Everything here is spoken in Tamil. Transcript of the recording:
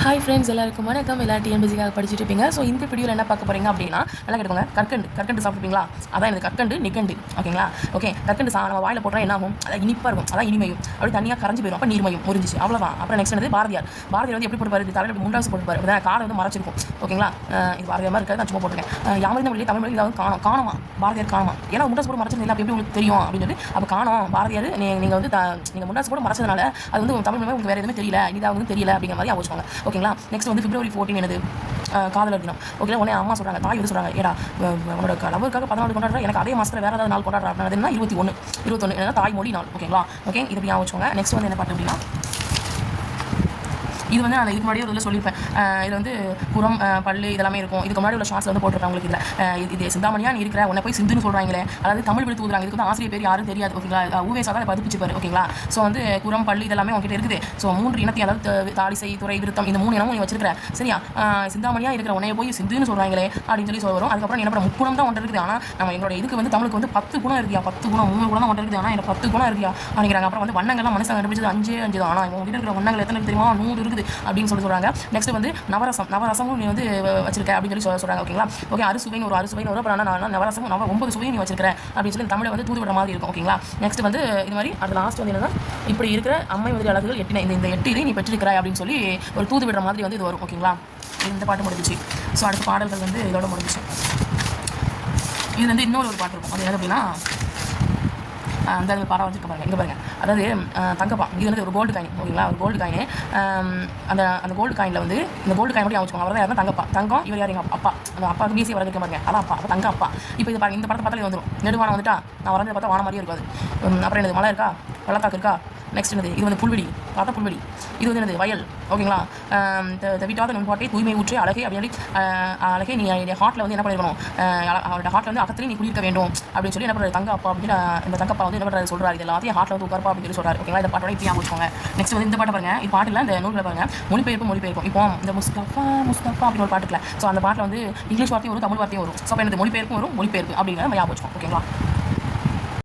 ஹாய் ஃப்ரெண்ட்ஸ், எல்லாருக்கும் வணக்கம். எல்லாரும் டிஎன்பிசிக்காக படிச்சுட்டு இருப்பீங்க. ஸோ இந்த வீடியோவில் என்ன பார்க்க போகிறீங்க அப்படின்னா, நல்லா கேட்டுக்கோங்க. கற்கண்டு சாப்பிட்ருப்பீங்களா? அதான் எனக்கு கற்கண்டு நிக்கண்டு. ஓகேங்களா? ஓகே, கற்கண்டு நம்ம வாயில் போட்டால் என்ன ஆகும்? அதான் இனிப்பாக இருக்கும், அதான் இனிமையும். அப்படி தனியாக கரைஞ்சி போயிடும், அப்போ நீர்மையும் முறிஞ்சிச்சு, அவ்வளோதான். அப்புறம் நெக்ஸ்ட் வந்து பாரதியார் வந்து எப்படி போட்டுப்பாரு? தலையில் முண்டாசு போட்டுப்பாரு, அப்படி காலை வந்து மறைச்சிருக்கும். ஓகேங்களா? இது பாரதியார் மாதிரி இருக்காது, நான் சும்மா போட்டுருக்கேன். யாரும் மொழி தமிழ் மொழி இதாவது காணுமா? பாரதியார் காணுமா? ஏன்னா முண்டாசு போட்டு மறைச்சது இல்லை, அப்படி எப்படி உங்களுக்கு தெரியும் அப்படின்னு சொல்லி அப்போ காணும். பாரதியார் நீங்கள் வந்து நீங்கள் முண்டாசு போட்டு மறைச்சதுனால அது வந்து தமிழ் மொழி உங்களுக்கு வேறு எதுவுமே தெரியல, இதாவது தெரியல அப்படிங்கிற மாதிரி யோசிச்சுவாங்க. ஓகேங்களா? நெக்ஸ்ட் வந்து February 14 என்னது? காதலர் தினம். ஓகே, உடனே அம்மா சொல்கிறாங்க, தாய் வந்து சொல்கிறாங்க, ஏடா உன்னோட லவருக்காக 14 கொண்டாடுற, எனக்கு அதே மாதத்தில் வேறு ஏதாவது நாள் கொண்டாடுறா அப்படின்னா 21 ஏன்னா தாய்மொழி நாள். ஓகேங்களா? ஓகே, இது எப்படி வச்சுக்கோங்க. நெக்ஸ்ட் வந்து என்ன பாட்டு அப்படின்னா, இது வந்து நான் இதுக்கு முன்னாடி ஒரு இதில் சொல்லியிருப்பேன். இது வந்து புறம் பல்லு இதெல்லாமே இருக்கும். இதுக்கு முன்னாடி உள்ள ஷார்ட்ஸ் வந்து போட்டுருக்காங்க உங்களுக்கு. இதில் இது சிந்தாமணியா நீ இருக்கிற உன்னை போய் சிந்துன்னு சொல்கிறாங்களே, அதாவது தமிழ் விழுத்து ஊதுறாங்க. இதுக்கு வந்து ஆசிரியர் பேர் யாரும் தெரியாது. ஓகேங்களா? ஊவேசா தான் பதிப்பிச்சுப்பாரு. ஓகேங்களா? ஸோ வந்து புறம் பல்லு இதெல்லாமே உங்ககிட்ட இருக்குது. ஸோ 3 இனத்தை, அதாவது தாடிசை துறை விருத்தம், இந்த 3 இனமும் நீ வச்சிருக்கிற. சரியா? சிந்தாமணியா இருக்கிற உன்னைய போய் சிந்துன்னு சொல்கிறாங்களே அப்படின்னு சொல்லி வரும். அதுக்கப்புறம் என்ன பண்ண, முக்குணம் தான் ஒன்று இருக்குது. ஆனால் நம்ம எங்களோட இதுக்கு வந்து தமிழுக்கு வந்து 10 குணம் இருக்கியா, 10 குணம் 3 குணம் தான் ஒன்று இருக்குது. ஆனால் எனக்கு 10 குணம் இருக்கியா அப்படிங்கிறாங்க. அப்புறம் வந்து வண்ணங்கள்லாம் மனுஷன் கண்டுபிடிச்சது 5 தான். ஆனால் உங்ககிட்ட இருக்கிற வண்ணங்கள் எத்தனை தெரியுமா? 100 இருக்குது அப்படின்னு சொல்கிறாங்க. நெக்ஸ்ட் வந்து நவரசமும் நீ வந்து வச்சிருக்க அப்படின்னு சொல்லி சொல்றாங்க. ஓகேங்களா? ஓகே, அறுசுவைன்னு வரும். அப்புறம் நவரசமும் 9 சுவையும் நீ வச்சிருக்க அப்படின்னு சொல்லி தமிழை வந்து தூது விட மாதிரி இருக்கும். ஓகேங்களா? நெக்ஸ்ட் வந்து இது மாதிரி அது லாஸ்ட் வந்து என்னன்னா, இப்படி இருக்கிற அம்மை மாதிரி அழகுகள் 8 இந்த 8 இதை நீ பெற்றிருக்கிறாய் அப்படின்னு சொல்லி ஒரு தூது விடுற மாதிரி வந்து இது வரும். ஓகேங்களா? இந்த பாட்டு முடிஞ்சிச்சு. ஸோ அடுத்த பாடல்கள் வந்து இதோட முடிஞ்சிச்சு. இது வந்து இன்னொரு பாட்டு இருக்கும். அது என்ன அப்படின்னா, அந்த பாடம் வச்சுருக்க பாருங்க, இங்கே பாருங்கள். அதாவது தங்கப்பா, இது வந்து ஒரு கோல்டு காயின். ஓகேங்களா? ஒரு கோல்டு காயின். அந்த கோல்டு காயினில் வந்து இந்த கோல்டு காயின் மட்டும் வச்சுக்கோங்க. அவர் தான் யாருன்னா தங்கப்பா. தங்கம் இவர் யார்? எங்கள் அப்பா. அந்த அப்பாவுக்கு மீசியை வரைஞ்சிருக்க பாருங்க, அதான் அப்பா. அப்போ தங்க அப்பா. இப்போ இது பாருங்க, இந்த படத்தை பார்த்தாலே வந்துடும். நெடுவானம் வந்துட்டா நான் வரைஞ்சதை பார்த்தா வான மாதிரியே இருக்காது. அப்புறம் என்னது, மலை இருக்கா, பள்ளத்தாக்கு இருக்கா. நெக்ஸ்ட் என்னது, இது வந்து புல்வெளி, பார்த்தா புல்வெளி. இது வந்து என்னது, வயல். ஓகேங்களா? தவிட்டாத நுண்பாட்டை தூய்மை ஊற்றி அழகை அப்படின்னு அழகை நீ ஹார்ட்டில் வந்து என்ன பண்ணிருக்கணும், அவரோட ஹார்ட்டில் வந்து அகத்திலே நீ குளிக்க வேண்டும் அப்படின்னு சொல்லி என்ன பண்ணுறது, தங்க அப்பா அப்படின்னு இந்த தங்கப்பா வந்து என்ன பண்ணுறது சொல்கிறார். இது எல்லாத்தையும் ஹார்ட்டில் வந்து உட்கார்ப்பா அப்படின்னு சொல்லி சொல்கிறார். ஓகேங்களா? இந்த பாட்டோட இப்படி வச்சுக்கோங்க. நெக்ஸ்ட் வந்து இந்த பாட்டை பாருங்க. இது பாட்டில் இந்த நூல்களை பாருங்க, மொழிபெயர்க்கும். இப்போ இந்த முஸ்தபா அப்படின்னு ஒரு பாட்டுல, ஸோ அந்த பாட்டில் வந்து இங்கிலீஷ் வார்த்தையும் வரும், தமிழ் வார்த்தையும் வரும். ஸோ அப்போ என்னது, மொழிபெயர்ப்பு அப்படிங்கிற ஞாபகம் வச்சுக்கோங்க. ஓகேங்களா?